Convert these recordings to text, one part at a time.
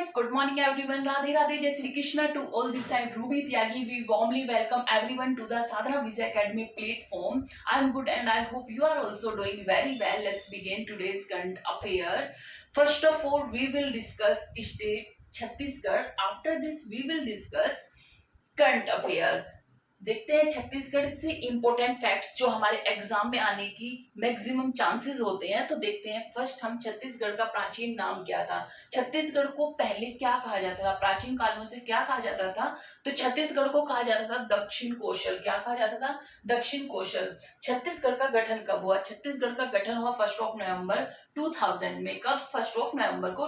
guys, good morning everyone. Radhe Radhe, Jai Shri Krishna to all this side. Ruby Tyagi, we warmly welcome everyone to the Sadhana Vijay Academy platform. I'm good and I hope you are also doing very well. Let's begin today's current affair. First of all, we will discuss state Chhattisgarh. After this, we will discuss current affair. देखते हैं छत्तीसगढ़ से important facts जो हमारे exam में आने की maximum chances होते हैं। तो देखते हैं फर्स्ट हम छत्तीसगढ़ का प्राचीन नाम क्या था। छत्तीसगढ़ को पहले क्या कहा जाता था, प्राचीन काल में से क्या कहा जाता था। तो छत्तीसगढ़ को कहा जाता था दक्षिण कौशल। क्या कहा जाता था? दक्षिण कौशल। छत्तीसगढ़ का गठन कब हुआ? छत्तीसगढ़ का गठन हुआ 1 नवंबर 2000 में। कब? 1 नवंबर को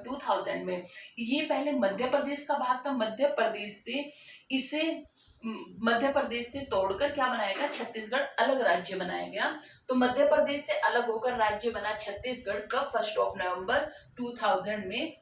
2000 में। ये पहले मध्य प्रदेश का भाग था। मध्य प्रदेश से तोड़कर क्या बनाया गया? छत्तीसगढ़ अलग राज्य बनाया गया। तो मध्य प्रदेश से अलग होकर राज्य बना छत्तीसगढ़ कब? 1 नवंबर 2000 में।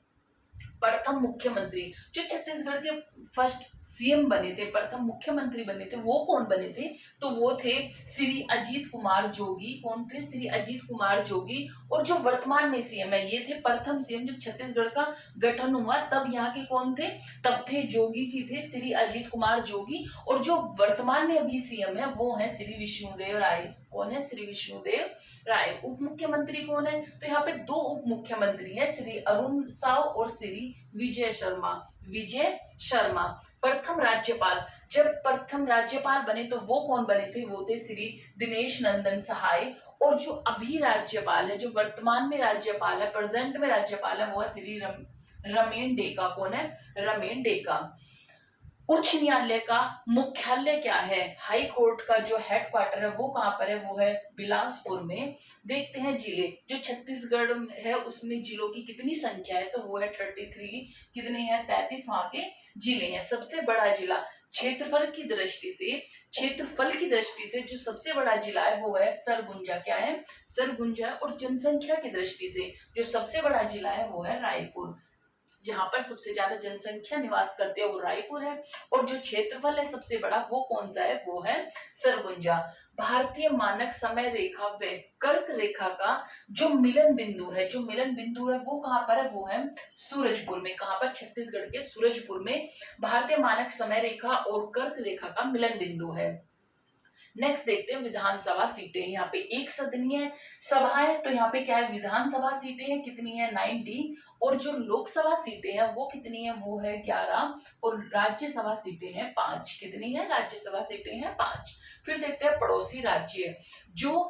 प्रथम मुख्यमंत्री जो छत्तीसगढ़ के फर्स्ट सीएम बने थे, प्रथम मुख्यमंत्री बने थे, वो कौन बने थे? तो वो थे श्री अजीत कुमार जोगी। कौन थे? श्री अजीत कुमार जोगी। और जो वर्तमान में सीएम है, ये थे प्रथम सीएम। जब छत्तीसगढ़ का गठन हुआ तब यहाँ के कौन थे? तब थे जोगी जी थे, श्री अजीत कुमार जोगी। और जो वर्तमान में अभी सीएम है वो है श्री विष्णुदेव राय। कौन है? श्री विष्णुदेव राय। उप मुख्यमंत्री कौन है? तो यहाँ पे दो उप मुख्यमंत्री है, श्री अरुण साव और श्री विजय शर्मा। विजय शर्मा। प्रथम राज्यपाल, जब प्रथम राज्यपाल बने तो वो कौन बने थे? वो थे श्री दिनेश नंदन सहाय। और जो अभी राज्यपाल है, जो वर्तमान में राज्यपाल है, प्रेजेंट में राज्यपाल है, वो है श्री रमेन डेका। कौन है? रमेन डेका। उच्च न्यायालय का मुख्यालय क्या है? हाई कोर्ट का जो हेडक्वार्टर है वो कहाँ पर है? वो है बिलासपुर में। देखते हैं जिले, जो छत्तीसगढ़ है उसमें जिलों की कितनी संख्या है? तो वो है 33। कितने हैं? 33 वहां के जिले हैं। सबसे बड़ा जिला क्षेत्रफल की दृष्टि से जो सबसे बड़ा जिला है वो है सरगुजा। क्या है? सरगुजा। और जनसंख्या की दृष्टि से जो सबसे बड़ा जिला है वो है रायपुर। जहां पर सबसे ज्यादा जनसंख्या निवास करते हैं वो रायपुर है। और जो क्षेत्रफल है सबसे बड़ा वो कौन सा है? वो है सरगुजा। भारतीय मानक समय रेखा व कर्क रेखा का जो मिलन बिंदु है, वो कहां पर है? वो है सूरजपुर में। कहां पर? छत्तीसगढ़ के सूरजपुर में भारतीय मानक समय रेखा और कर्क रेखा का मिलन बिंदु है। नेक्स्ट देखते हैं विधानसभा सीटें। यहाँ पे एक सदनीय सभा है, तो यहाँ पे क्या है? विधानसभा सीटें हैं। कितनी है? 90। और जो लोकसभा सीटें हैं वो कितनी है? वो है 11। और राज्यसभा सीटें हैं 5। कितनी है? राज्यसभा सीटें हैं 5। फिर देखते हैं पड़ोसी राज्य जो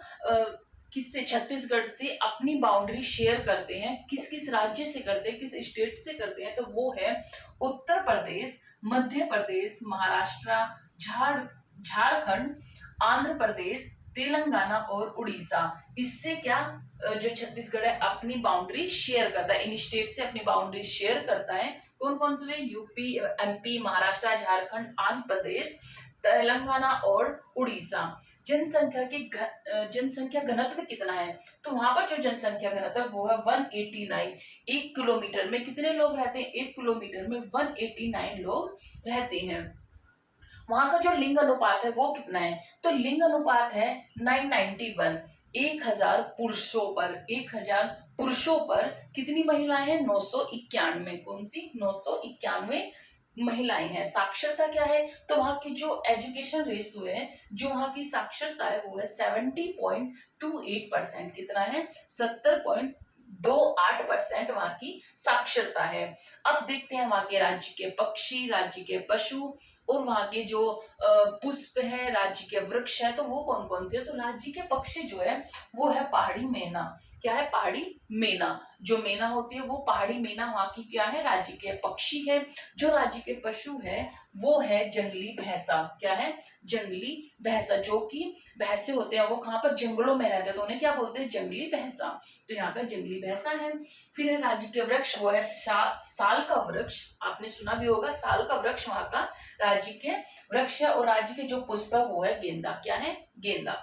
किससे? छत्तीसगढ़ से अपनी बाउंड्री शेयर करते हैं। किस किस राज्य से करते हैं? किस स्टेट से करते हैं? तो वो है उत्तर प्रदेश, मध्य प्रदेश, महाराष्ट्र, झारखंड, आंध्र प्रदेश, तेलंगाना और उड़ीसा। इससे क्या जो छत्तीसगढ़ है अपनी बाउंड्री शेयर करता है, इन स्टेट से अपनी बाउंड्री शेयर करता है। कौन कौन से? यूपी, एमपी, महाराष्ट्र, झारखंड, आंध्र प्रदेश, तेलंगाना और उड़ीसा। जनसंख्या घनत्व कितना है? तो वहां पर जो जनसंख्या घनत्व है वो है 189। 1 किलोमीटर में कितने लोग रहते हैं? 1 किलोमीटर में 189 लोग रहते हैं। वहां का जो लिंग अनुपात है वो कितना है? तो लिंग अनुपात है 991। 1000 पुरुषों पर कितनी महिलाएं हैं? 991। कौन सी? 991 महिलाएं हैं। साक्षरता क्या है? तो वहां की जो एजुकेशन रेशियो है, जो वहां की साक्षरता है वो है 70.28%। कितना है? 70.28% वहां की साक्षरता है। अब देखते हैं वहां के राज्य के पक्षी, राज्य के पशु और वहां के जो पुष्प है, राज्य के वृक्ष है। तो वो कौन कौन से? तो राज्य के पक्षी जो है वो है पहाड़ी मैना। क्या है? पहाड़ी मैना। जो मैना होती है वो पहाड़ी मैना वहां की क्या है? राज्य के पक्षी है। जो राज्य के पशु है वो है जंगली भैंसा। क्या है? जंगली भैंसा। जो कि भैंसे होते हैं वो कहां पर? जंगलों में रहते हैं, तो उन्हें क्या बोलते हैं? जंगली भैंसा। तो यहाँ का जंगली भैंसा है। फिर है राज्य के वृक्ष, वो है साल का वृक्ष। आपने सुना भी होगा, साल का वृक्ष वहां का राज्य के वृक्ष है। और राज्य के जो पुष्प है वो है गेंदा। क्या है? गेंदा।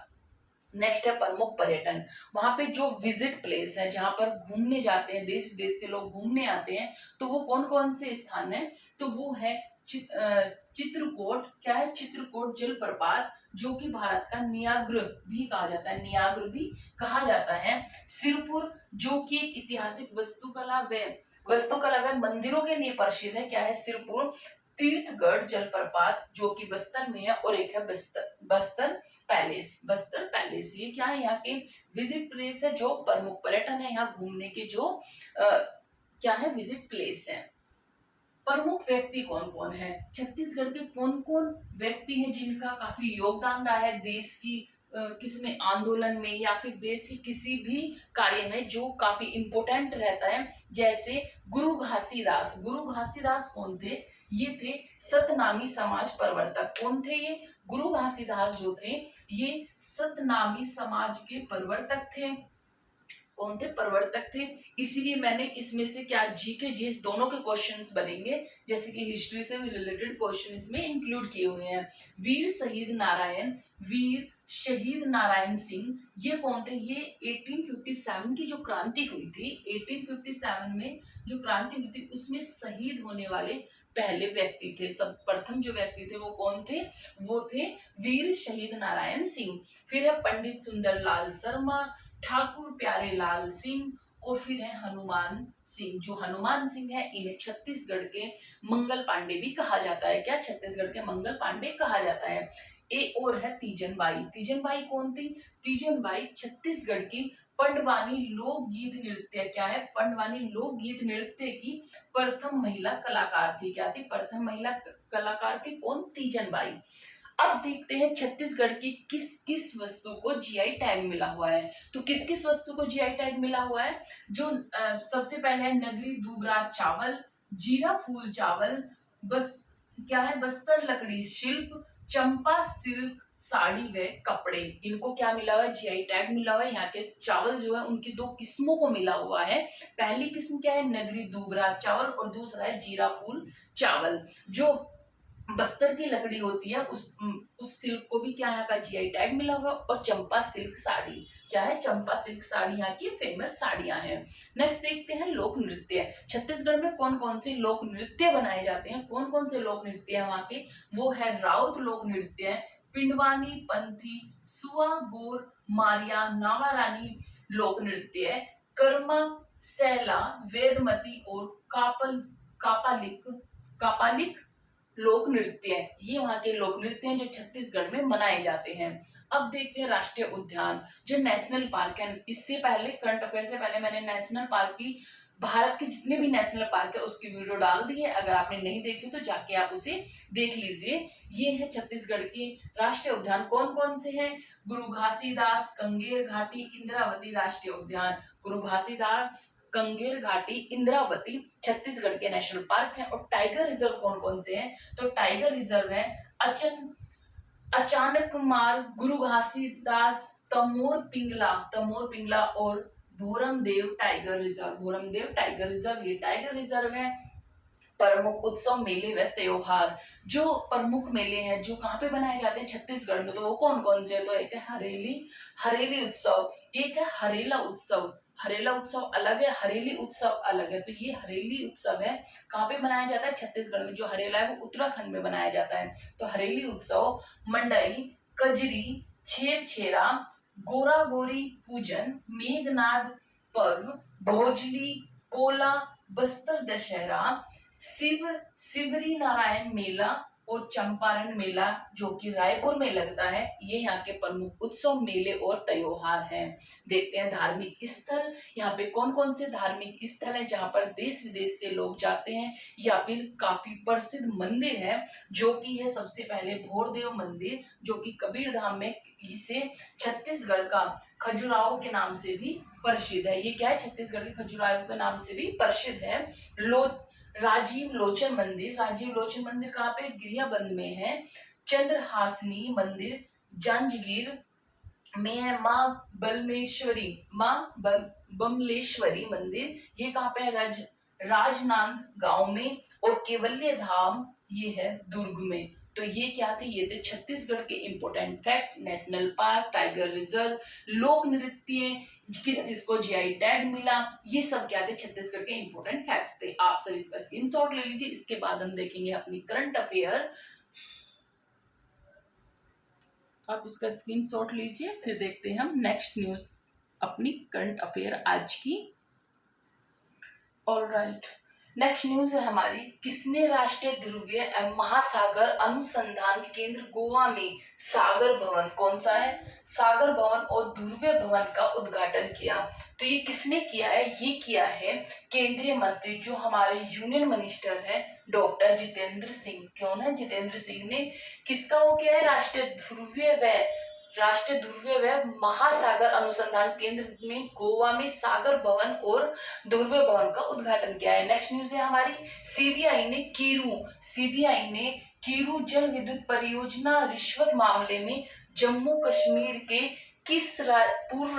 नेक्स्ट है प्रमुख पर्यटन। वहां पे जो विजिट प्लेस है, जहां पर घूमने जाते हैं, देश विदेश से लोग घूमने आते हैं, तो वो कौन कौन से स्थान है? तो वो है चित्रकूट। क्या है? चित्रकूट जलप्रपात, जो कि भारत का नियाग्र भी कहा जाता है, नियाग्र भी कहा जाता है। सिरपुर, जो कि ऐतिहासिक वास्तुकला व वस्तुकला व मंदिरों के लिए प्रसिद्ध है, क्या है, सिरपुर तीर्थगढ़ जलप्रपात जो कि बस्तर में है, और एक है बस्तर पैलेस। बस्तर पैलेस ये क्या है, यहाँ के विजिट प्लेस है, जो प्रमुख पर्यटन है, यहाँ घूमने के जो क्या है, विजिट प्लेस है। प्रमुख व्यक्ति कौन कौन है, छत्तीसगढ़ के कौन कौन व्यक्ति हैं जिनका काफी योगदान रहा है देश की किसमें, आंदोलन में या फिर देश की किसी भी कार्य में जो काफी इंपोर्टेंट रहता है। जैसे गुरु घासीदास। गुरु घासीदास कौन थे, ये थे सतनामी समाज प्रवर्तक। कौन थे ये, गुरु घासीदास जो थे ये सतनामी समाज के प्रवर्तक थे। कौन थे, प्रवर्तक थे। इसीलिए मैंने इसमें से क्या जीके जीएस दोनों के क्वेश्चंस बनेंगे, जैसे कि हिस्ट्री से भी रिलेटेड क्वेश्चन इसमें इंक्लूड किए हुए हैं। वीर शहीद नारायण सिंह ये कौन थे, ये 1857 की जो क्रांति हुई थी, 1857 में जो क्रांति हुई थी उसमें शहीद होने वाले पहले व्यक्ति थे। सब प्रथम जो व्यक्ति थे वो कौन थे, वो थे वीर शहीद नारायण सिंह। फिर है पंडित सुंदरलाल शर्मा, ठाकुर प्यारे लाल सिंह, और फिर है हनुमान सिंह। जो हनुमान सिंह है इन्हें छत्तीसगढ़ के मंगल पांडे भी कहा जाता है। क्या, छत्तीसगढ़ के मंगल पांडे कहा जाता है। और है तीजन बाई। तीजन बाई कौन थी, तीजन बाई छत्तीसगढ़ की पंडवानी लोकगीत नृत्य, क्या है, पंडवानी लोकगीत नृत्य की प्रथम महिला कलाकार थी। क्या थी, प्रथम महिला कलाकार थी कौन, तीजन बाई। अब देखते हैं छत्तीसगढ़ की किस किस वस्तु को जीआई टैग मिला हुआ है। तो किस किस वस्तु को जीआई टैग मिला हुआ है, जो सबसे पहले है नगरी दूबरा चावल, जीरा फूल चावल, बस क्या है, बस्तर लकड़ी शिल्प, चंपा सिल्क साड़ी व कपड़े, इनको क्या मिला हुआ है, जीआई टैग मिला हुआ है। यहाँ के चावल जो है उनकी दो किस्मों को मिला हुआ है। पहली किस्म क्या है, नगरी दूबरा चावल, और दूसरा है जीरा फूल चावल। जो बस्तर की लकड़ी होती है उस सिल्क को भी क्या यहाँ का जीआई टैग मिला हुआ। और चंपा सिल्क साड़ी, क्या है, चंपा सिल्क साड़ी यहाँ की फेमस साड़ियां हैं। नेक्स्ट देखते हैं लोक नृत्य। छत्तीसगढ़ में कौन कौन से लोक नृत्य बनाए जाते हैं, कौन कौन से लोक नृत्य है वहाँ के, वो है राउत लोक नृत्य, पिंडवानी, पंथी, सुआ, गोर, मारिया, नावारानी लोक नृत्य, कर्मा, सैला, वेदमती और कापालिक कापालिक लोक नृत्य है। ये वहाँ के लोक नृत्य हैं जो छत्तीसगढ़ में मनाए जाते हैं। अब देखते हैं राष्ट्रीय उद्यान, जो नेशनल पार्क है। इससे पहले करंट अफेयर से पहले मैंने नेशनल पार्क की, भारत के जितने भी नेशनल पार्क है उसकी वीडियो डाल दी है। अगर आपने नहीं देखी तो जाके आप उसे देख लीजिए। ये है छत्तीसगढ़ के राष्ट्रीय उद्यान, कौन कौन से हैं, गुरु घासीदास, कंगेर घाटी, इंद्रावती राष्ट्रीय उद्यान। गुरु घासीदास, कंगेर घाटी, इंद्रावती छत्तीसगढ़ के नेशनल पार्क हैं। और टाइगर रिजर्व कौन कौन से हैं, तो टाइगर रिजर्व है अचानक मार, गुरु घासीदास, तमोर पिंगला और Bhoramdev tiger reserve. Bhoramdev tiger reserve, ये टाइगर रिजर्व है। प्रमुख उत्सव, मेले व त्योहार, जो प्रमुख मेले हैं जो कहाँ पे बनाए जाते हैं छत्तीसगढ़ में, तो वो कौन कौन से है, तो एक है हरेली उत्सव, एक है हरेला उत्सव। हरेला उत्सव अलग है, हरेली उत्सव अलग है। तो ये हरेली उत्सव है, कहाँ पे मनाया जाता है, छत्तीसगढ़ में। जो हरेला है वो उत्तराखंड में बनाया जाता है। तो हरेली उत्सव, मंडई, कजरी, छेरा, गोरा गोरी पूजन, मेघनाद पर्व, भोजली, पोला, बस्तर दशहरा, शिवरी नारायण मेला और चंपारण मेला जो कि रायपुर में लगता है। ये यहाँ के प्रमुख उत्सव, मेले और त्योहार हैं। देखते हैं धार्मिक स्थल, यहाँ पे कौन कौन से धार्मिक स्थल है जहाँ पर देश विदेश से लोग जाते हैं, या फिर काफी प्रसिद्ध मंदिर है, जो कि है सबसे पहले भोरदेव मंदिर, जो कि कबीर धाम में, इसे छत्तीसगढ़ का खजुराहो के नाम से भी प्रसिद्ध है। ये क्या है, छत्तीसगढ़ के खजुराहो के नाम से भी प्रसिद्ध है। राजीव लोचन मंदिर, राजीव लोचन मंदिर कहाँ पे, गिरियाबंद में है। चंद्रहासनी मंदिर जांजगीर में है। बमलेश्वरी मंदिर, ये कहाँ पे है, राजनांद गांव में। और केवल्य धाम ये है दुर्ग में। तो ये क्या थे, ये थे छत्तीसगढ़ के important fact, national park, tiger reserve, लोक नृत्य, किस किस को जीआई टैग मिला, ये सब क्या थे, छत्तीसगढ़ के इंपोर्टेंट फैक्ट्स थे। आप सब इसका स्क्रीनशॉट ले लीजिए। इसके बाद हम देखेंगे अपनी करंट अफेयर। आप इसका स्क्रीनशॉट लीजिए, फिर देखते हैं हम नेक्स्ट न्यूज अपनी करंट अफेयर आज की। ऑलराइट, नेक्स्ट न्यूज है हमारी, किसने राष्ट्रीय ध्रुवीय एवं महासागर अनुसंधान केंद्र गोवा में सागर भवन, कौन सा है, सागर भवन और ध्रुवीय भवन का उद्घाटन किया? तो ये किसने किया है? ये किया है केंद्रीय मंत्री जो हमारे यूनियन मिनिस्टर है डॉक्टर जितेंद्र सिंह। कौन है? जितेंद्र सिंह ने किसका वो किया है? राष्ट्रीय ध्रुवीय व महासागर अनुसंधान केंद्र में गोवा में सागर भवन और ध्रुवीय भवन का उद्घाटन किया है। नेक्स्ट न्यूज है हमारी, सीबीआई ने कीरू जल विद्युत परियोजना रिश्वत मामले में जम्मू कश्मीर के किस पूर्व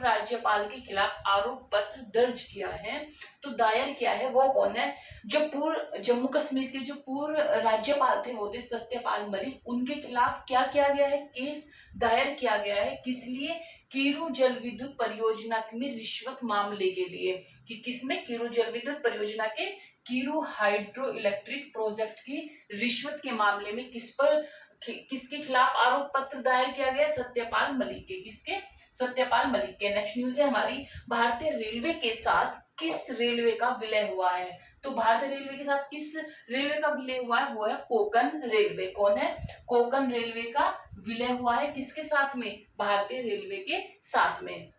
राज्यपाल के खिलाफ आरोप पत्र दर्ज किया है? तो दायर किया है, वो कौन है? जो पूर्व जम्मू कश्मीर के जो पूर्व राज्यपाल थे वो थे सत्यपाल मलिक, उनके खिलाफ क्या किया गया है? केस दायर किया गया है। किस लिए? कीरू जल विद्युत परियोजना में रिश्वत मामले के लिए। कि किसमें? कीरू जल विद्युत परियोजना के कीरू हाइड्रो इलेक्ट्रिक प्रोजेक्ट की रिश्वत के मामले में किसके खिलाफ आरोप पत्र दायर किया गया? सत्यपाल मलिक के। किसके? सत्यपाल मलिक के। नेक्स्ट न्यूज है हमारी, भारतीय रेलवे के साथ किस रेलवे का विलय हुआ है? तो भारतीय रेलवे के साथ किस रेलवे का विलय हुआ है? वो है कोंकण रेलवे। कौन है? कोंकण रेलवे का विलय हुआ है किसके साथ में? भारतीय रेलवे के साथ में।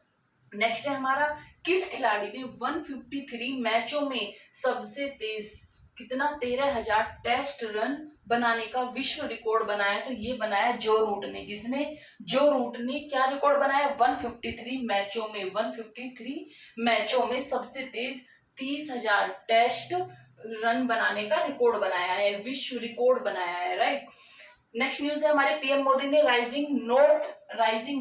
नेक्स्ट है हमारा, किस खिलाड़ी ने 153 मैचों में सबसे तेज कितना 13,000 टेस्ट रन बनाने का विश्व रिकॉर्ड बनाया? तो ये बनाया जो रूट ने। किसने? जो रूट ने क्या रिकॉर्ड बनाया? 153 मैचों में सबसे तेज 30,000 टेस्ट रन बनाने का रिकॉर्ड बनाया है, विश्व रिकॉर्ड बनाया है। राइट। नेक्स्ट न्यूज है हमारे, पीएम मोदी ने राइजिंग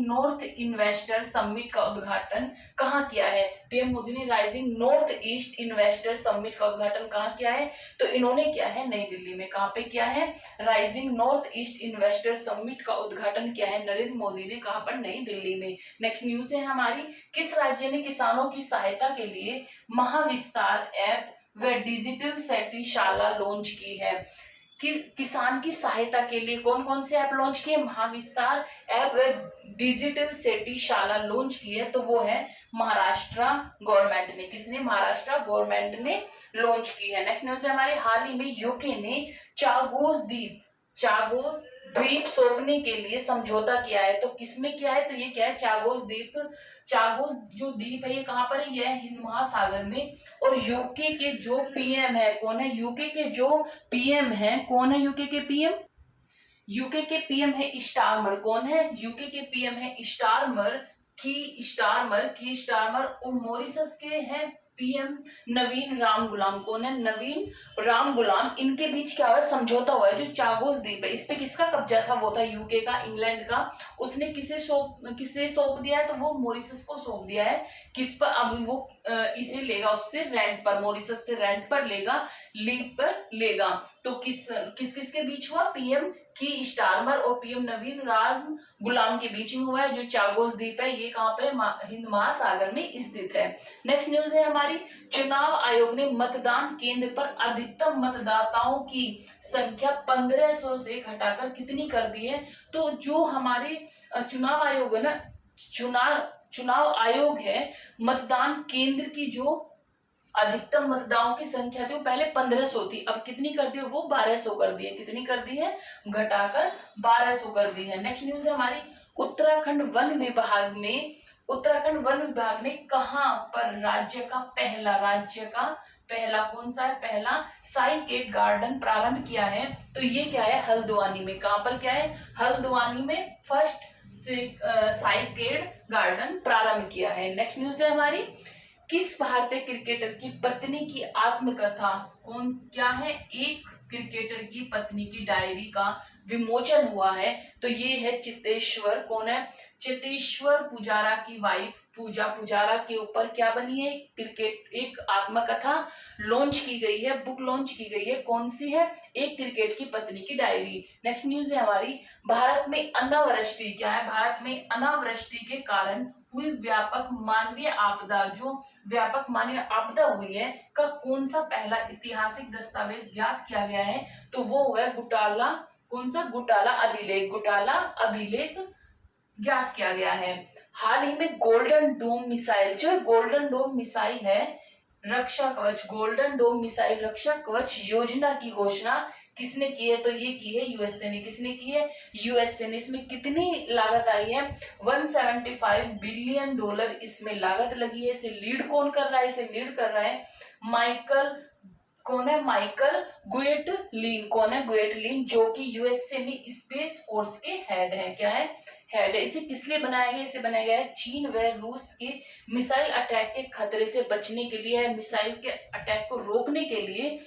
नॉर्थ इन्वेस्टर समिट का उद्घाटन कहाँ किया है? पीएम मोदी ने rising north east investor summit का उद्घाटन कहाँ किया है? तो इन्होंने किया है नई दिल्ली में। कहाँ पे किया है? Rising north east investor summit का उद्घाटन किया है नरेंद्र मोदी ने। कहाँ पर? नई दिल्ली में। नेक्स्ट न्यूज है हमारी, किस राज्य ने किसानों की सहायता के लिए महाविस्तार ऐप व डिजिटल सेठीशाला लॉन्च की है? किसान की सहायता के लिए कौन कौन से ऐप लॉन्च किए? महाविस्तार ऐप व डिजिटल सेठीशाला लॉन्च की है, तो वो है महाराष्ट्र गवर्नमेंट ने। किसने? महाराष्ट्र गवर्नमेंट ने लॉन्च की है। नेक्स्ट न्यूज है हमारे, हाल ही में यूके ने चागोस द्वीप सौंपने के लिए समझौता किया है। तो किसमें किया है? तो ये क्या है? चागोस जो द्वीप है ये कहाँ पर है? ये है हिंद महासागर में। और यूके के जो पीएम है, कौन है? यूके के जो पीएम है, कौन है यूके के पीएम? यूके के पीएम है स्टारमर। कौन है? यूके के पीएम है स्टारमर। की स्टारमर। और मॉरिशस के हैं पीएम नवीन राम गुलाम। कौन है? नवीन राम गुलाम। इनके बीच क्या हुआ? समझौता हुआ है। जो चागोस द्वीप है इस पे किसका कब्जा था? वो था यूके का, इंग्लैंड का। उसने किसे सौंप दिया है? तो वो मॉरिशस को सौंप दिया है। किस पर? अब वो इसे लेगा उससे रेंट पर, मॉरिशस से रेंट पर लेगा, लीव पर लेगा। तो किस के बीच हुआ? पीएम की स्टारमर और पीएम नवीन राम गुलाम के बीच में हुआ है। जो चागोस द्वीप है ये कहाँ पे? हिंद महासागर में स्थित है। नेक्स्ट न्यूज है हमारी, चुनाव आयोग ने मतदान केंद्र पर अधिकतम मतदाताओं की संख्या 1500 से घटाकर कितनी कर दी है? तो जो हमारे चुनाव आयोग है ना, चुनाव आयोग है, मतदान केंद्र की जो अधिकतम मतदाताओं की संख्या थी वो पहले 1500 थी, अब कितनी कर दी? वो 1200 कर दी है। कितनी कर दी है? घटाकर 1200 कर दी है। नेक्स्ट न्यूज है हमारी, उत्तराखंड वन विभाग ने कहां पर राज्य का पहला कौन सा है? पहला साइकेड गार्डन प्रारंभ किया है? तो ये क्या है? हल्द्वानी में। कहां पर? क्या है? हल्द्वानी में फर्स्ट साइकेड गार्डन प्रारंभ किया है। नेक्स्ट न्यूज है हमारी, किस भारतीय क्रिकेटर की पत्नी की आत्मकथा क्या है? एक क्रिकेटर की पत्नी की डायरी का विमोचन हुआ है, तो ये है चित्तेश्वर। कौन है? चित्तेश्वर पुजारा की वाइफ पूजा पुजारा के ऊपर क्या बनी है? एक आत्मकथा लॉन्च की गई है, बुक लॉन्च की गई है। कौन सी है? एक क्रिकेट की पत्नी की डायरी। नेक्स्ट न्यूज है हमारी, भारत में अनावृष्टि क्या है? भारत में अनावृष्टि के कारण हुई व्यापक मानवीय आपदा हुई है का कौन सा पहला ऐतिहासिक दस्तावेज ज्ञात किया गया है? तो वो है घोटाला। कौन सा? घोटाला अभिलेख ज्ञात किया गया है। हाल ही में गोल्डन डोम मिसाइल है रक्षा कवच गोल्डन डोम मिसाइल रक्षा कवच योजना की घोषणा किसने की है? तो ये की है यूएसए ने। किसने की है? यूएसए ने। इसमें कितनी लागत आई है? 175 बिलियन डॉलर इसमें लागत लगी है। इसे लीड कौन कर रहा है? इसे लीड कर रहा है माइकल, कौन है? माइकल गुएटलीन। कौन है? गुएटलीन, जो कि यूएसए में स्पेस फोर्स के हेड है। क्या है? हेड है। इसे किस लिए बनाया गया? इसे बनाया गया है चीन व रूस के मिसाइल अटैक के खतरे से बचने के लिए, मिसाइल के अटैक को रोकने के लिए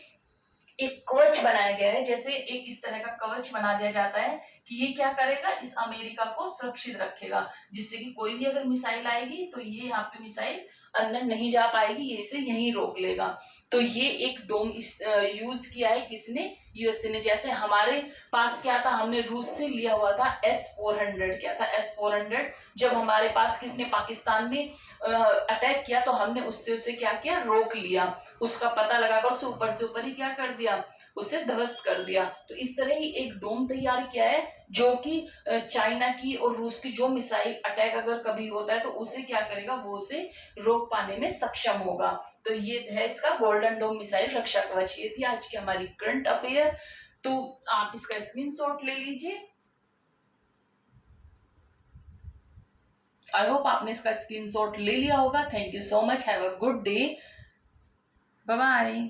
एक कवच बनाया गया है। जैसे एक इस तरह का कवच बना दिया जाता है कि ये क्या करेगा? इस अमेरिका को सुरक्षित रखेगा, जिससे कि कोई भी अगर मिसाइल आएगी तो ये यहाँ पे मिसाइल अंदर नहीं जा पाएगी, ये इसे यहीं रोक लेगा। तो ये एक डोम यूज किया है किसने? यूएसए ने। जैसे हमारे पास क्या था? हमने रूस से लिया हुआ था S-400। क्या था? S-400। जब हमारे पास किसने? पाकिस्तान ने अटैक किया तो हमने उससे उसे क्या किया? रोक लिया। उसका पता लगाकर उसे ऊपर से ऊपर ही क्या कर दिया? उसे ध्वस्त कर दिया। तो इस तरह ही एक डोम तैयार किया है, जो कि चाइना की और रूस की जो मिसाइल अटैक अगर कभी होता है तो उसे क्या करेगा? वो उसे रोक पाने में सक्षम होगा। तो ये है इसका गोल्डन डोम मिसाइल रक्षा कवच। ये थी आज की हमारी करंट अफेयर। तो आप इसका स्क्रीनशॉट ले लीजिए। आई होप आपने इसका स्क्रीनशॉट ले लिया होगा। Thank you so much. Have a good day. Bye bye.